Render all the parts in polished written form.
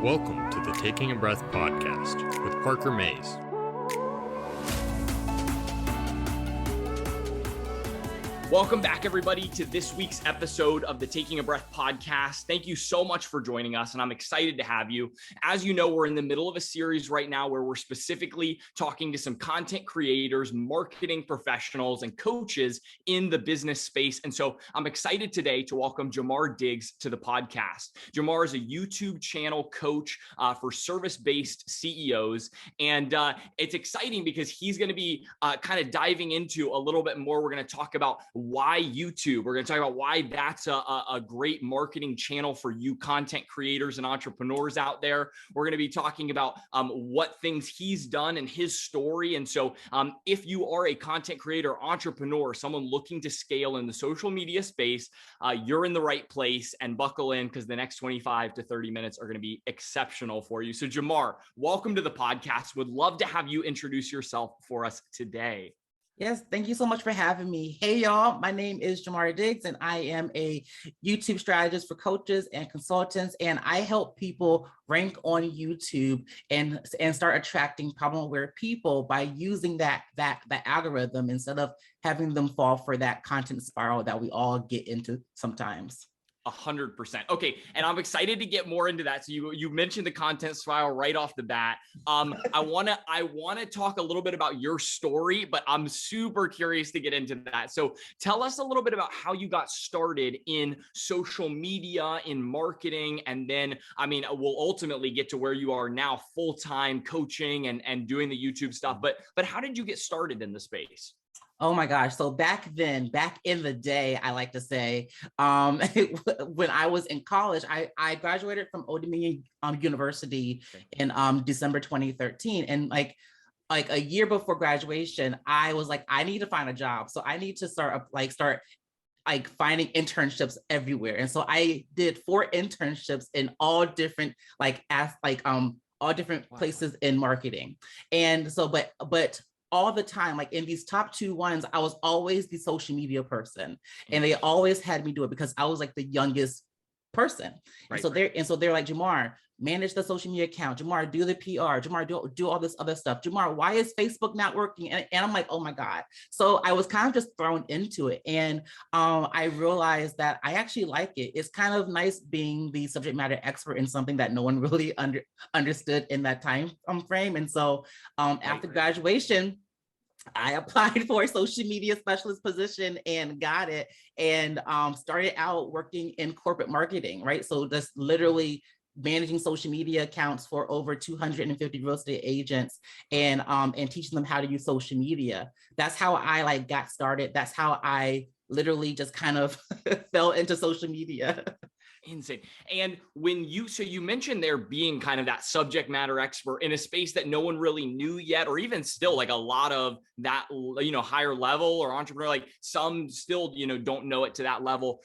Welcome to the Taking a Breath podcast with Parker Mays. Welcome back, everybody, to this week's episode of the Taking a Breath podcast. Thank you so much for joining us, and I'm excited to have you. As you know, we're in the middle of a series right now where we're specifically talking to some content creators, marketing professionals, and coaches in the business space. And so I'm excited today to welcome Jamar Diggs to the podcast. Jamar is a YouTube channel coach for service-based CEOs, and it's exciting because he's going to be kind of diving into a little bit more. We're going to talk about why YouTube. We're going to talk about why that's a great marketing channel for you content creators and entrepreneurs out there. We're going to be talking about what things he's done and his story. And so if you are a content creator, entrepreneur, someone looking to scale in the social media space, you're in the right place, and buckle in because the next 25 to 30 minutes are going to be exceptional for you. So Jamar, welcome to the podcast. Would love to have you introduce yourself for us today. Yes, thank you so much for having me. Hey, y'all, my name is Jamar Diggs, and I am a YouTube strategist for coaches and consultants, and I help people rank on YouTube and start attracting problem-aware people by using that algorithm instead of having them fall for that content spiral that we all get into sometimes. 100%. Okay. And I'm excited to get more into that. So you mentioned the content spiral right off the bat. I want to talk a little bit about your story, but I'm super curious to get into that. So tell us a little bit about how you got started in social media, in marketing, and then, we'll ultimately get to where you are now, full-time coaching and doing the YouTube stuff. But how did you get started in the space? Oh my gosh. So back in the day, I like to say, when I was in college, I graduated from Old Dominion University in December 2013. And like a year before graduation, I was like, I need to find a job. So I need to start finding internships everywhere. And so I did 4 internships in all different all different places in marketing. And so, but all the time, like in these top 2 ones, I was always the social media person, and they always had me do it because I was like the youngest person. Right. And so they're like, Jamar, manage the social media account. Jamar, do the PR. Jamar, do all this other stuff. Jamar, why is Facebook not working? And I'm like, oh my God. So I was kind of just thrown into it. And I realized that I actually like it. It's kind of nice being the subject matter expert in something that no one really understood in that time frame. And so after graduation, I applied for a social media specialist position and got it, and started out working in corporate marketing, right? So that's literally managing social media accounts for over 250 real estate agents and teaching them how to use social media. That's how I got started. That's how I literally just kind of fell into social media. Insane. And so you mentioned there being kind of that subject matter expert in a space that no one really knew yet, or even still like a lot of that, higher level or entrepreneur, like some still, don't know it to that level.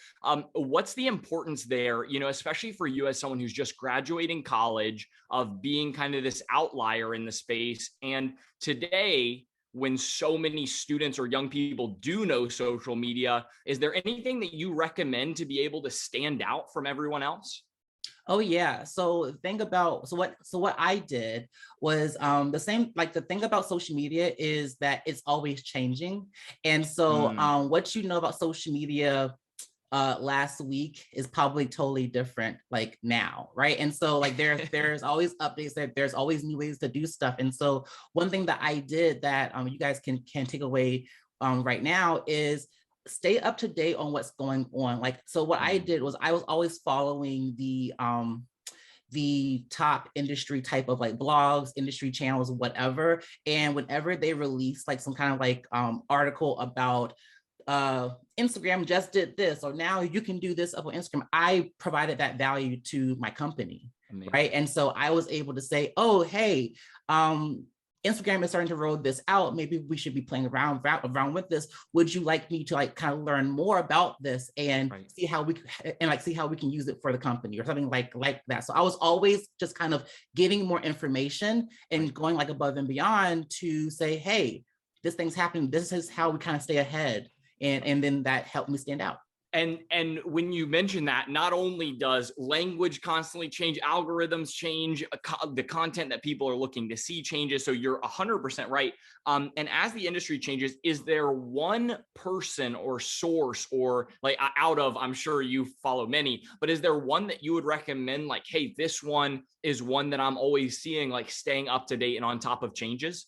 What's the importance there, especially for you as someone who's just graduating college, of being kind of this outlier in the space? And today, when so many students or young people do know social media, is there anything that you recommend to be able to stand out from everyone else? Oh yeah. So what I did was the same. Like, the thing about social media is that it's always changing. And so what you know about social media last week is probably totally different like now, right? And so like there's always updates, that there's always new ways to do stuff. And so one thing that I did that you guys can take away right now is stay up to date on what's going on. Like, so what I did was I was always following the top industry type of like blogs, industry channels, whatever. And whenever they release like some kind of like article about Instagram just did this, or now you can do this up on Instagram, I provided that value to my company. Amazing. Right? And so I was able to say, oh, hey, Instagram is starting to roll this out. Maybe we should be playing around with this. Would you like me to like kind of learn more about this and see how we can use it for the company or something like that? So I was always just kind of getting more information and going like above and beyond to say, hey, this thing's happening. This is how we kind of stay ahead. And then that helped me stand out. And when you mention that, not only does language constantly change, algorithms change, the content that people are looking to see changes. So you're 100% right. And as the industry changes, is there one person or source, or like out of, I'm sure you follow many, but is there one that you would recommend, like, hey, this one is one that I'm always seeing, like staying up to date and on top of changes?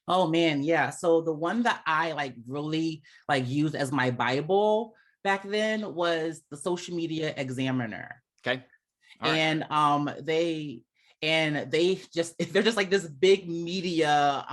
Oh man, yeah. So the one that I like really like used as my Bible back then was the Social Media Examiner. Okay. All right. And they just they're just like this big media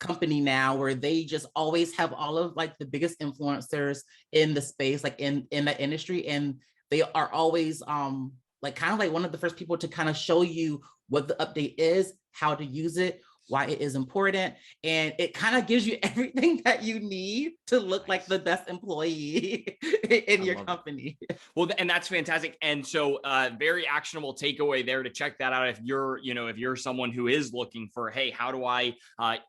company now, where they just always have all of like the biggest influencers in the space, like in the industry, and they are always like kind of like one of the first people to kind of show you what the update is, how to use it, why it is important, and it kind of gives you everything that you need to look like the best employee in your company. Well, and that's fantastic. And so very actionable takeaway there to check that out. If you're someone who is looking for, hey, how do I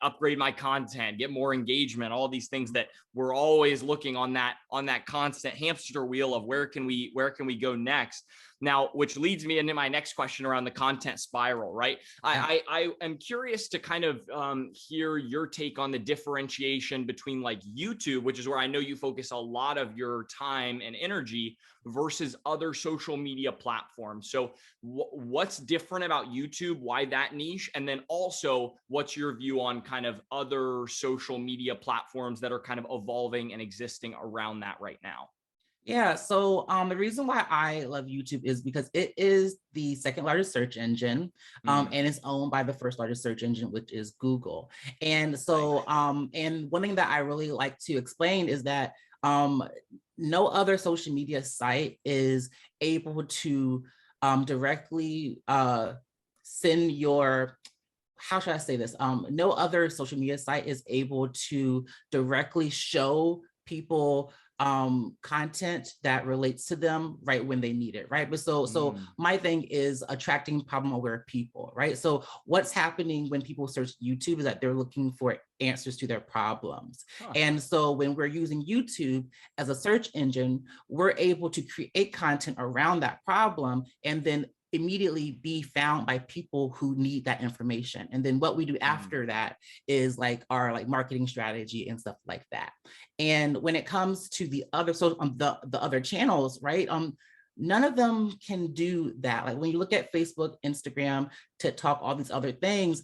upgrade my content, get more engagement, all these things that we're always looking on that constant hamster wheel of where can we go next. Now, which leads me into my next question around the content spiral, right? I am curious to kind of hear your take on the differentiation between like YouTube, which is where I know you focus a lot of your time and energy, versus other social media platforms. So what's different about YouTube? Why that niche? And then also, what's your view on kind of other social media platforms that are kind of evolving and existing around that right now? Yeah, so the reason why I love YouTube is because it is the second largest search engine, and it's owned by the first largest search engine, which is Google. And so, and one thing that I really like to explain is that no other social media site is able to directly send your, how should I say this? No other social media site is able to directly show people content that relates to them right when they need it, right? But so my thing is attracting problem aware people, right? So what's happening when people search YouTube is that they're looking for answers to their problems. And so when we're using YouTube as a search engine, we're able to create content around that problem and then immediately be found by people who need that information. And then what we do after that is like our like marketing strategy and stuff like that. And when it comes to the other, so the other channels, right? None of them can do that. Like when you look at Facebook, Instagram, TikTok, all these other things,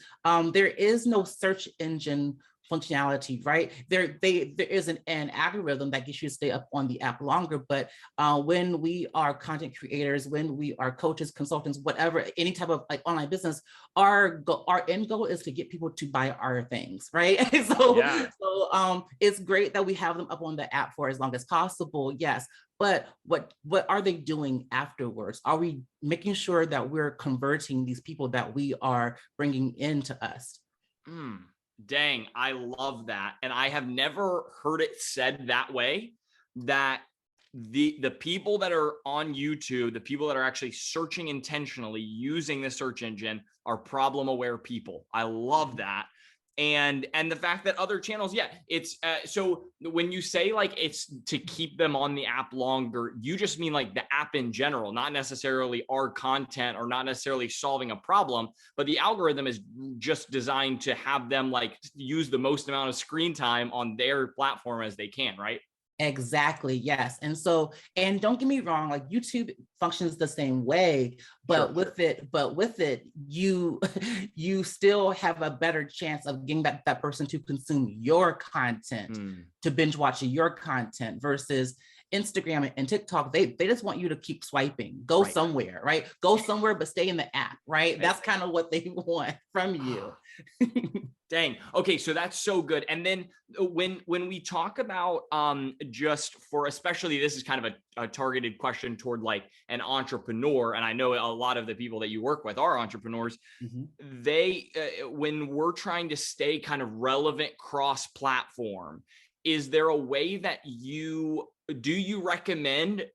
there is no search engine functionality, right? There is an algorithm that gets you to stay up on the app longer. But when we are content creators, when we are coaches, consultants, whatever, any type of like online business, our end goal is to get people to buy our things, right? So it's great that we have them up on the app for as long as possible, yes. But what are they doing afterwards? Are we making sure that we're converting these people that we are bringing into us? Dang, I love that. And I have never heard it said that way, that the people that are on YouTube, the people that are actually searching intentionally using the search engine, are problem aware people. I love that. And the fact that other channels, it's so when you say like it's to keep them on the app longer, you just mean like the app in general, not necessarily our content or not necessarily solving a problem, but the algorithm is just designed to have them like use the most amount of screen time on their platform as they can, right? Exactly. Yes. And so, and don't get me wrong, like YouTube functions the same way, but with it, you still have a better chance of getting that person to consume your content, to binge watch your content, versus Instagram and TikTok. They just want you to keep swiping, go somewhere, right? Go somewhere, but stay in the app, right? That's kind of what they want from you. Dang. Okay. So that's so good. And then when we talk about just for, especially this is kind of a targeted question toward like an entrepreneur. And I know a lot of the people that you work with are entrepreneurs. They, when we're trying to stay kind of relevant cross-platform, is there a way that you recommend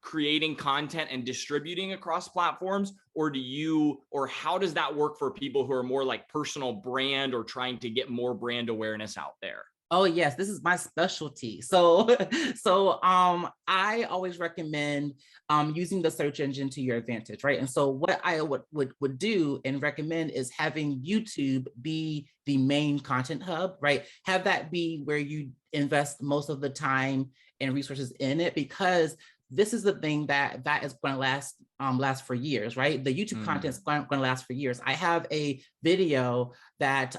creating content and distributing across platforms, or how does that work for people who are more like personal brand or trying to get more brand awareness out there? Oh yes, this is my specialty. So, I always recommend using the search engine to your advantage, right? And so, what I would do and recommend is having YouTube be the main content hub, right? Have that be where you invest most of the time and resources in it, because this is the thing that is going to last for years, right? The YouTube content is going to last for years. I have a video that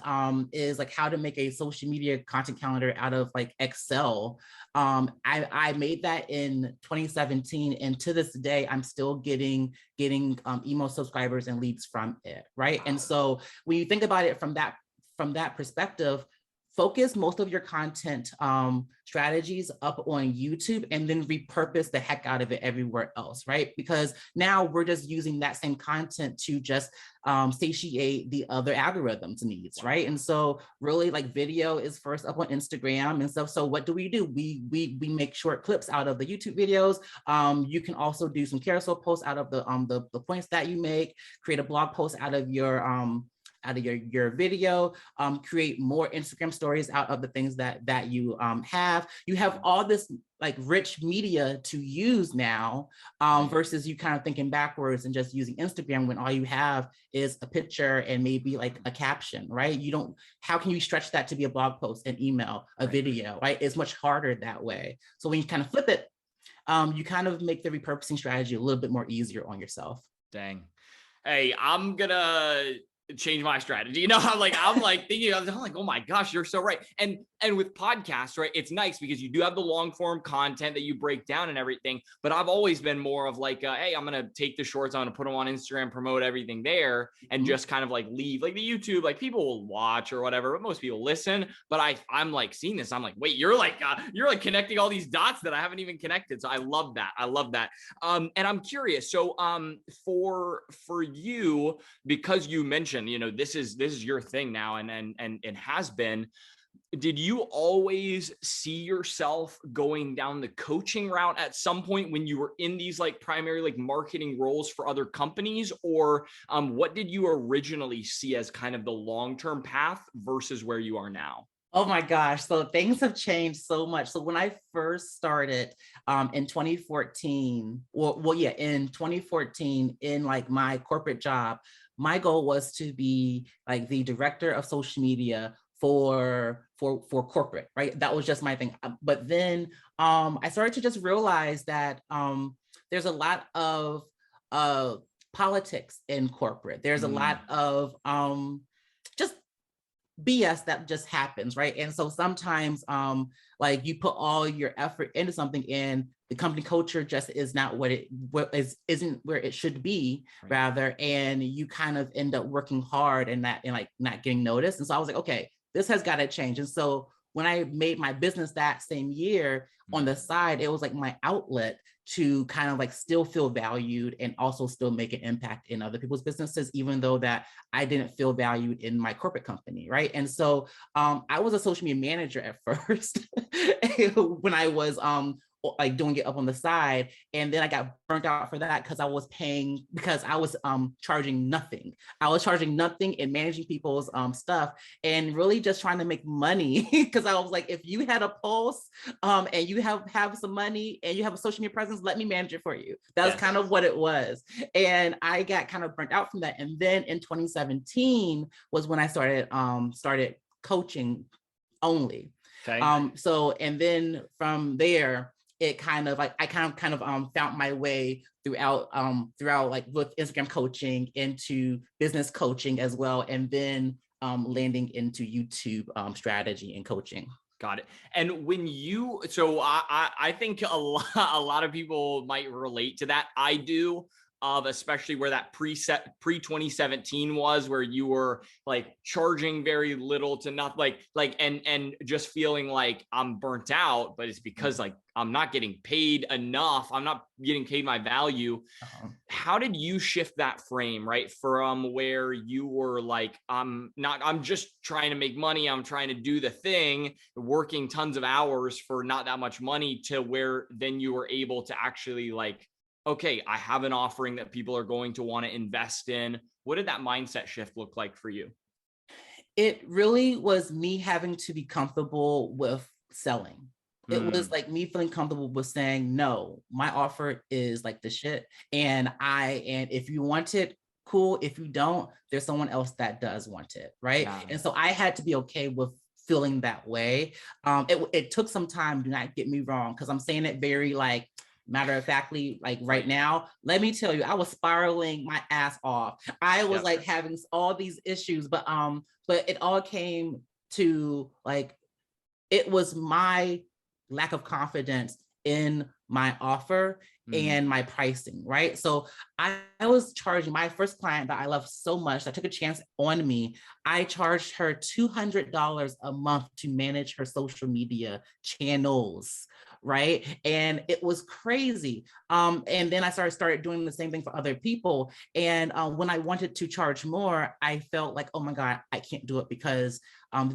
is like how to make a social media content calendar out of like Excel. I made that in 2017, and to this day, I'm still getting email subscribers and leads from it, right? And so when you think about it from that perspective, focus most of your content strategies up on YouTube and then repurpose the heck out of it everywhere else, right? Because now we're just using that same content to just satiate the other algorithms needs, right? And so really like video is first up on Instagram and stuff. So what do? We make short clips out of the YouTube videos. You can also do some carousel posts out of the points that you make, create a blog post out of your video, create more Instagram stories out of the things that you have. You have all this like rich media to use now, versus you kind of thinking backwards and just using Instagram when all you have is a picture and maybe like a caption, right? How can you stretch that to be a blog post, an email, a video, right? It's much harder that way. So when you kind of flip it, you kind of make the repurposing strategy a little bit more easier on yourself. Dang. Hey, I'm gonna change my strategy. I'm like thinking, I'm like, oh my gosh, you're so right. And with podcasts, right, it's nice because you do have the long form content that you break down and everything. But I've always been more of like, hey, I'm gonna take the shorts, I'm gonna put them on Instagram, promote everything there, and just kind of like leave like the YouTube, like people will watch or whatever, but most people listen. But I'm like seeing this, I'm like, wait, you're like connecting all these dots that I haven't even connected. So I love that. And I'm curious. So for you, because you mentioned, this is your thing now and has been, did you always see yourself going down the coaching route at some point when you were in these like primary like marketing roles for other companies, or what did you originally see as kind of the long-term path versus where you are now? Oh my gosh. So things have changed so much. So when I first started in 2014, in 2014, in like my corporate job, my goal was to be like the director of social media for corporate, right? That was just my thing. But then I started to just realize that there's a lot of politics in corporate. There's a lot of just BS that just happens, right? And so sometimes like you put all your effort into something and the company culture just is not isn't where it should be, right, rather, and you kind of end up working hard and not getting noticed. And so I was like, okay, this has got to change. And so when I made my business that same year on the side, it was like my outlet to kind of like still feel valued and also still make an impact in other people's businesses, even though that I didn't feel valued in my corporate company, right? And so I was a social media manager at first when I was like doing it up on the side, and then I got burnt out for that because I was charging nothing. I was charging nothing and managing people's stuff and really just trying to make money because I was like, if you had a pulse and you have some money and you have a social media presence, let me manage it for you. That was kind of what it was. And I got kind of burnt out from that. And then in 2017 was when I started coaching only. Okay. So, and then from there, it kind of like I kind of found my way throughout like with Instagram coaching into business coaching as well, and then landing into YouTube strategy and coaching. Got it. And when so I think a lot of people might relate to that. I do. Especially where that pre 2017 was, where you were like charging very little to nothing, and just feeling like I'm burnt out, but it's because like I'm not getting paid enough. I'm not getting paid my value. How did you shift that frame, right? From where you were like, I'm just trying to make money. I'm trying to do the thing, working tons of hours for not that much money, to where then you were able to actually like, okay, I have an offering that people are going to want to invest in. What did that mindset shift look like for you? It really was me having to be comfortable with selling. It was like me feeling comfortable with saying, no, my offer is like the shit. And if you want it, cool. If you don't, there's someone else that does want it. Right. Yeah. And so I had to be okay with feeling that way. It took some time, do not get me wrong, because I'm saying it very like matter of factly, like right now. Let me tell you, I was spiraling my ass off. I was like having all these issues, but it all came to like, it was my lack of confidence in my offer and my pricing, right? So I was charging my first client that I love so much that took a chance on me. I charged her $200 a month to manage her social media channels, right? And it was crazy. And then I started doing the same thing for other people. And when I wanted to charge more, I felt like, oh my God, I can't do it because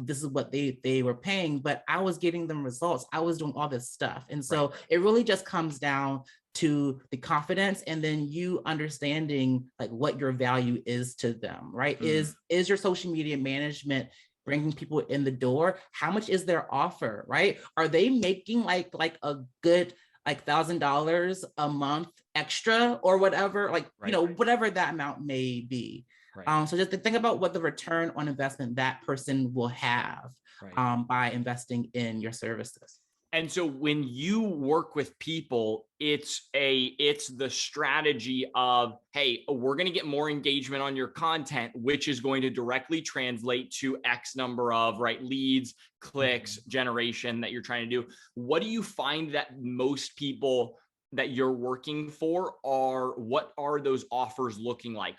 this is what they were paying, but I was getting them results. I was doing all this stuff. And so it really just comes down to the confidence and then you understanding like what your value is to them, right? Is your social media management bringing people in the door? How much is their offer, right? Are they making like a good like $1,000 a month extra or whatever, like, you know, whatever that amount may be. So just to think about what the return on investment that person will have by investing in your services. And so when you work with people, it's the strategy of, hey, we're going to get more engagement on your content, which is going to directly translate to X number of leads, clicks, generation that you're trying to do. What do you find that most people that you're working for what are those offers looking like?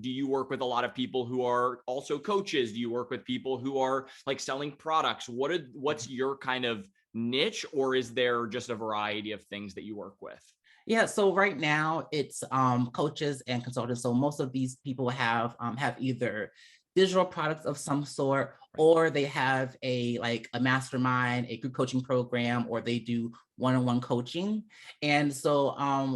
Do you work with a lot of people who are also coaches? Do you work with people who are like selling products? What's your kind of niche, or is there just a variety of things that you work with? Yeah, so right now it's coaches and consultants. So most of these people have either digital products of some sort, or they have a mastermind, a group coaching program, or they do one-on-one coaching. And so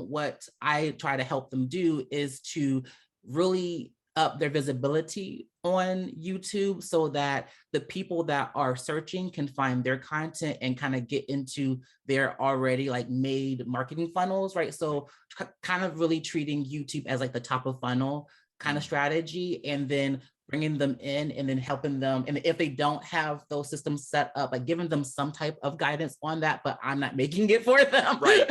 what I try to help them do is to really up their visibility on YouTube so that the people that are searching can find their content and kind of get into their already like made marketing funnels, right? So kind of really treating YouTube as like the top of funnel kind of strategy, and then bringing them in and then helping them. And if they don't have those systems set up, like giving them some type of guidance on that, but I'm not making it for them. Right.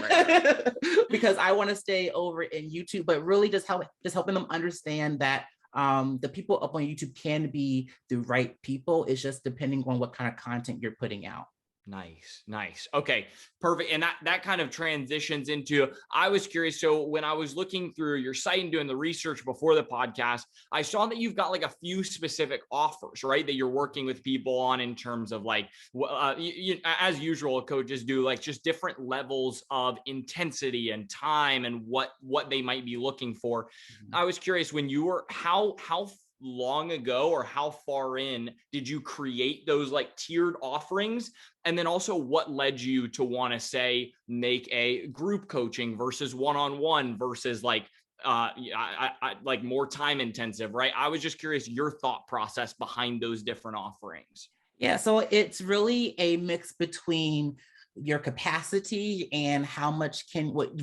Because I want to stay over in YouTube, but really just helping them understand that the people up on YouTube can be the right people. It's just depending on what kind of content you're putting out. Nice. Okay, perfect. And that kind of transitions into, I was curious. So when I was looking through your site and doing the research before the podcast, I saw that you've got like a few specific offers, right? That you're working with people on in terms of like, as usual, coaches do like just different levels of intensity and time and what they might be looking for. I was curious when you were, how long ago or how far in did you create those like tiered offerings? And then also what led you to want to say make a group coaching versus one-on-one versus like like more time intensive, right? I was just curious your thought process behind those different offerings. Yeah, so it's really a mix between your capacity and how much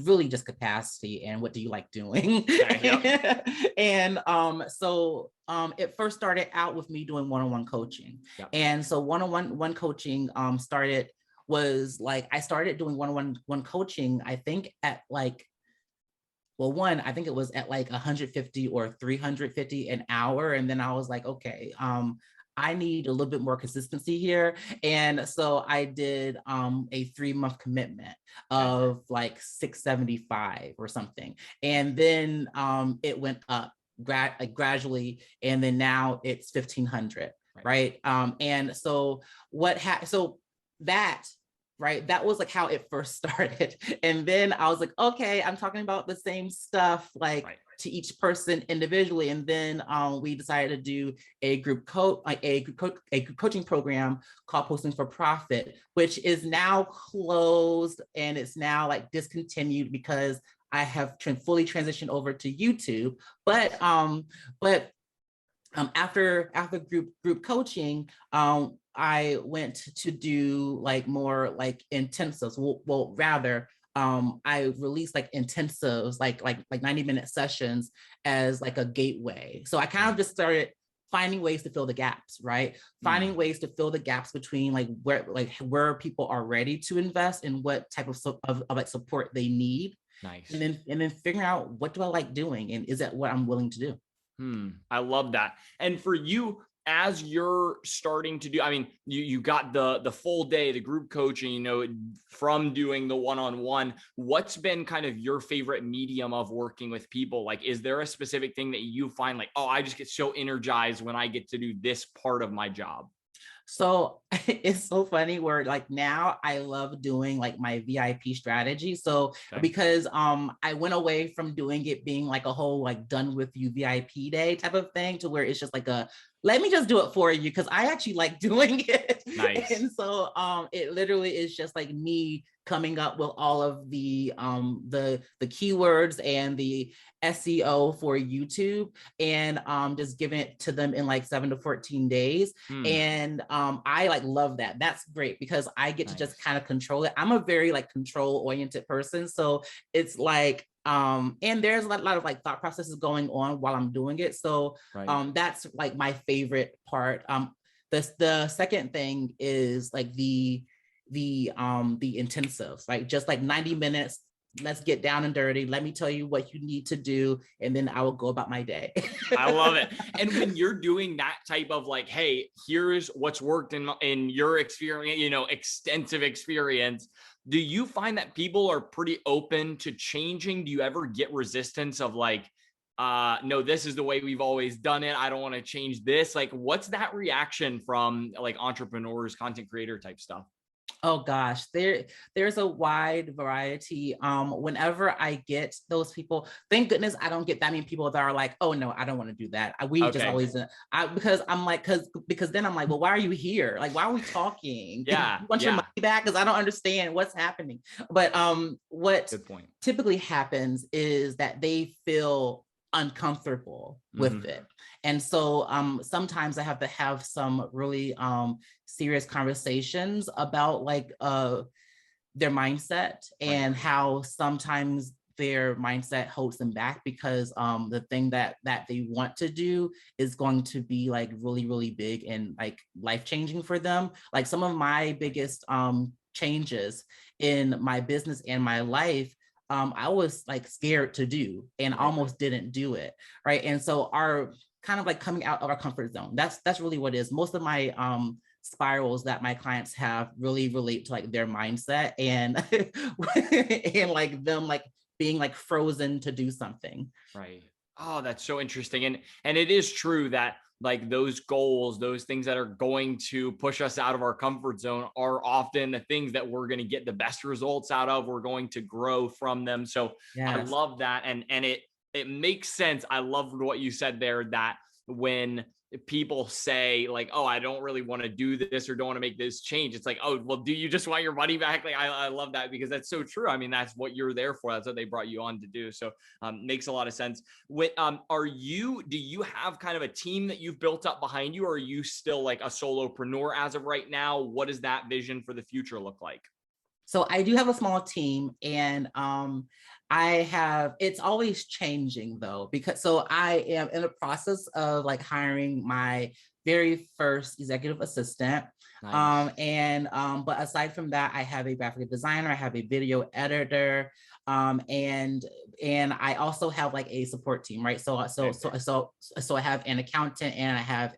really just capacity and what do you like doing. Okay, and so it first started out with me doing one-on-one coaching. And so one-on-one coaching I started doing one-on-one coaching, I think at like, well, I think it was at like 150 or 350 an hour. And then I was like, okay, I need a little bit more consistency here. And so I did a 3-month commitment of like 675 or something. And then it went up gradually. And then now it's 1,500, right? And so that was like how it first started. And then I was like, okay, I'm talking about the same stuff, like to each person individually. And then we decided to do a group coaching program called Posting for Profit, which is now closed and it's now like discontinued because I have fully transitioned over to YouTube. But After group coaching, I went to do like more like intensives. Well, rather, I released like intensives, like 90-minute sessions as like a gateway. So I kind of just started finding ways to fill the gaps, right? Finding ways to fill the gaps between like where people are ready to invest and what type of like support they need. Nice. And then figuring out, what do I like doing, and is that what I'm willing to do? I love that. And for you, as you're starting to do, I mean, you got the full day, the group coaching, you know, from doing the one-on-one, what's been kind of your favorite medium of working with people? Like, is there a specific thing that you find like, oh, I just get so energized when I get to do this part of my job? So it's so funny where like now I love doing like my VIP strategy. So because I went away from doing it being like a whole like done with you VIP day type of thing to where it's just like a let me just do it for you because I actually like doing it. Nice. And so it literally is just like me coming up with all of the keywords and the SEO for YouTube and just giving it to them in like 7 to 14 days. And I like love that. That's great because I get to just kind of control it. I'm a very like control oriented person. So it's like, and there's a lot of like thought processes going on while I'm doing it. So that's like my favorite part. The second thing is like the intensives, like just like 90 minutes. Let's get down and dirty. Let me tell you what you need to do. And then I will go about my day. I love it. And when you're doing that type of like, hey, here's what's worked in your experience, you know, extensive experience, do you find that people are pretty open to changing? Do you ever get resistance of like, no, this is the way we've always done it, I don't want to change this? Like, what's that reaction from like entrepreneurs, content creator type stuff? Oh gosh, there's a wide variety. Whenever I get those people, thank goodness I don't get that many people that are like, oh no, I don't want to do that. Just always, because I'm like, because then I'm like, well, why are you here? Like, why are we talking? Yeah. You want your money back? Because I don't understand what's happening. But what typically happens is that they feel uncomfortable with it. And so sometimes I have to have some really serious conversations about like their mindset and how sometimes their mindset holds them back because the thing that they want to do is going to be like really, really big and like life-changing for them. Like some of my biggest changes in my business and my life, I was like scared to do and almost didn't do it. Right. And so our kind of like coming out of our comfort zone, that's really what it is. Most of my spirals that my clients have really relate to like their mindset and and like them like being like frozen to do something. Right. Oh, that's so interesting. And it is true that like those goals, those things that are going to push us out of our comfort zone are often the things that we're going to get the best results out of. We're going to grow from them. So I love that. And it makes sense. I loved what you said there, that when people say like, oh, I don't really want to do this or don't want to make this change, it's like, oh, well, do you just want your money back? Like, I love that because that's so true. I mean, that's what you're there for. That's what they brought you on to do. So makes a lot of sense. Do you have kind of a team that you've built up behind you, or are you still like a solopreneur as of right now? What does that vision for the future look like? So I do have a small team, and it's always changing though, because so I am in the process of like hiring my very first executive assistant. Nice. But aside from that, I have a graphic designer, I have a video editor, and I also have like a support team, right? So I have an accountant and I have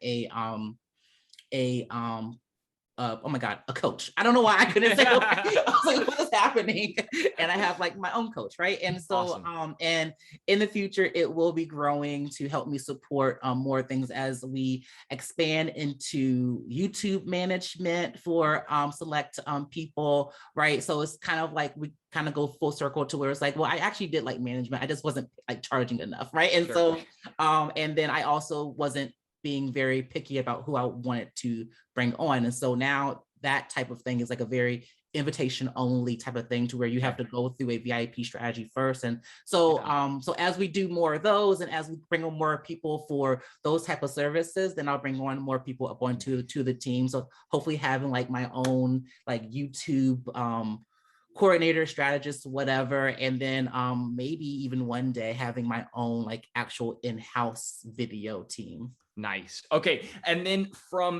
oh my God, a coach. I don't know why I couldn't say it. I was like, what is happening? And I have like my own coach, right? And so, awesome. And in the future, it will be growing to help me support more things as we expand into YouTube management for select people, right? So it's kind of like we kind of go full circle to where it's like, well, I actually did like management. I just wasn't like charging enough, right? And so, and then I also wasn't being very picky about who I wanted to bring on. And so now that type of thing is like a very invitation only type of thing, to where you have to go through a VIP strategy first. And so so as we do more of those, and as we bring on more people for those type of services, then I'll bring on more people up onto the team. So hopefully having like my own like YouTube coordinator, strategist, whatever, and then maybe even one day having my own like actual in-house video team. Nice. Okay. And then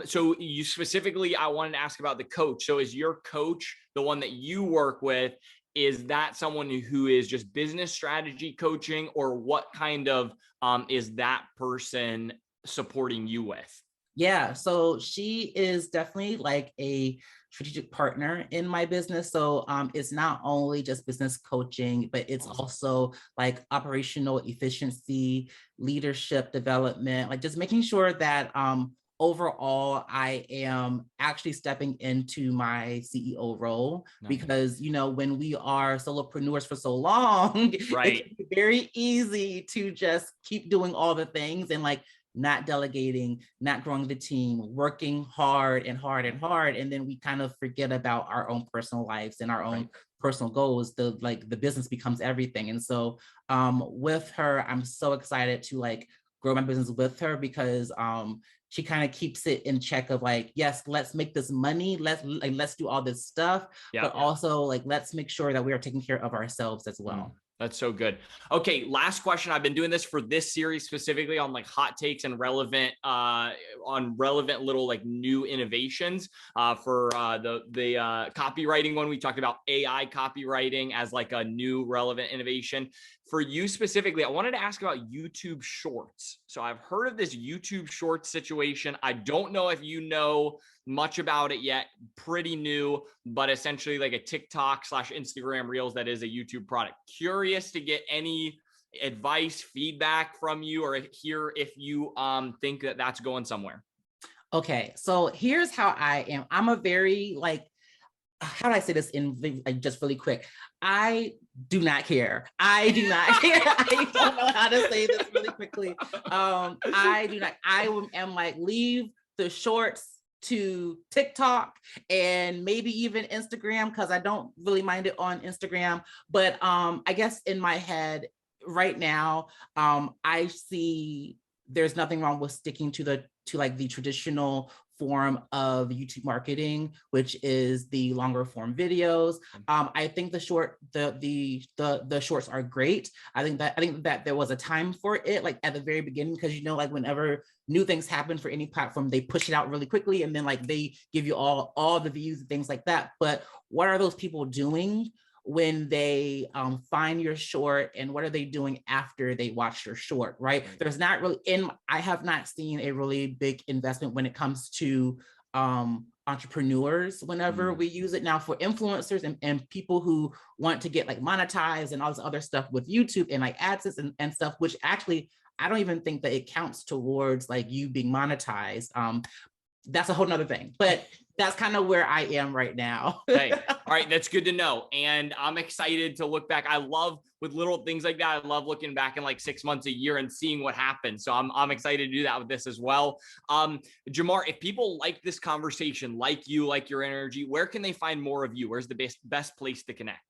so you specifically, I wanted to ask about the coach. So is your coach the one that you work with? Is that someone who is just business strategy coaching, or what kind of is that person supporting you with? Yeah, so she is definitely like a strategic partner in my business. So it's not only just business coaching, but it's also like operational efficiency, leadership development, like just making sure that overall I am actually stepping into my CEO role. Nice. Because, you know, when we are solopreneurs for so long, right, it can be very easy to just keep doing all the things and like not delegating, not growing the team, working hard and hard and hard. And then we kind of forget about our own personal lives and our own personal goals. The business becomes everything. And so with her, I'm so excited to like grow my business with her, because she kind of keeps it in check of like, yes, let's make this money. Let's do all this stuff, but also like, let's make sure that we are taking care of ourselves as well. That's so good. Okay, last question. I've been doing this for this series specifically on like hot takes and relevant little like new innovations for the copywriting one. We talked about AI copywriting as like a new relevant innovation. For you specifically, I wanted to ask about YouTube Shorts. So I've heard of this YouTube Shorts situation. I don't know if you know much about it yet. Pretty new, but essentially like a TikTok / Instagram Reels that is a YouTube product. Curious to get any advice, feedback from you, or hear if you think that that's going somewhere. Okay, so here's how I am. I'm a very like, how do I say this in like just really quick? I do not care. I do not care. I don't know how to say this really quickly. I do not. I am like, leave the shorts to TikTok and maybe even Instagram, because I don't really mind it on Instagram. But I guess in my head right now, I see there's nothing wrong with sticking to the traditional form of YouTube marketing, which is the longer form videos. I think the shorts are great. I think that there was a time for it, like at the very beginning, because you know, like whenever new things happen for any platform, they push it out really quickly, and then like they give you all the views and things like that. But what are those people doing when they find your short, and what are they doing after they watch your short, right? There's not really, I have not seen a really big investment when it comes to entrepreneurs whenever we use it. Now for influencers and people who want to get like monetized and all this other stuff with YouTube and like AdSense and stuff, which actually I don't even think that it counts towards like you being monetized. That's a whole nother thing, but that's kind of where I am right now. Hey, all right. That's good to know. And I'm excited to look back. I love with little things like that. I love looking back in like 6 months, a year, and seeing what happened. So I'm excited to do that with this as well. Jamar, if people like this conversation, like you, like your energy, where can they find more of you? Where's the best place to connect?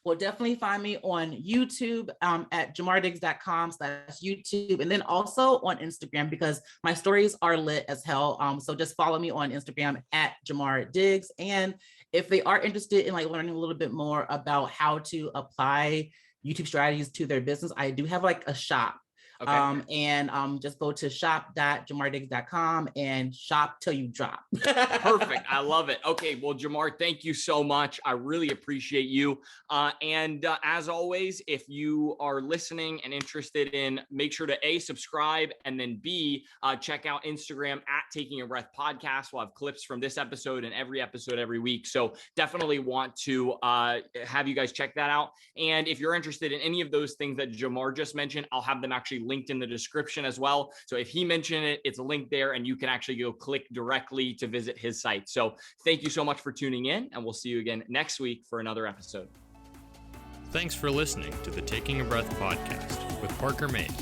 Well, definitely find me on YouTube at jamardiggs.com/YouTube, and then also on Instagram, because my stories are lit as hell. So just follow me on Instagram at Jamar Diggs. And if they are interested in like learning a little bit more about how to apply YouTube strategies to their business, I do have like a shop. Okay. And just go to shop.jamardiggs.com and shop till you drop. Perfect. I love it. Okay. Well, Jamar, thank you so much. I really appreciate you. And as always, if you are listening and interested in, make sure to A, subscribe, and then B, check out Instagram at Taking a Breath Podcast. We'll have clips from this episode and every episode every week. So definitely want to have you guys check that out. And if you're interested in any of those things that Jamar just mentioned, I'll have them actually linked in the description as well. So if he mentioned it, it's a link there, and you can actually go click directly to visit his site. So thank you so much for tuning in, and we'll see you again next week for another episode. Thanks for listening to the Taking a Breath podcast with Parker Mays.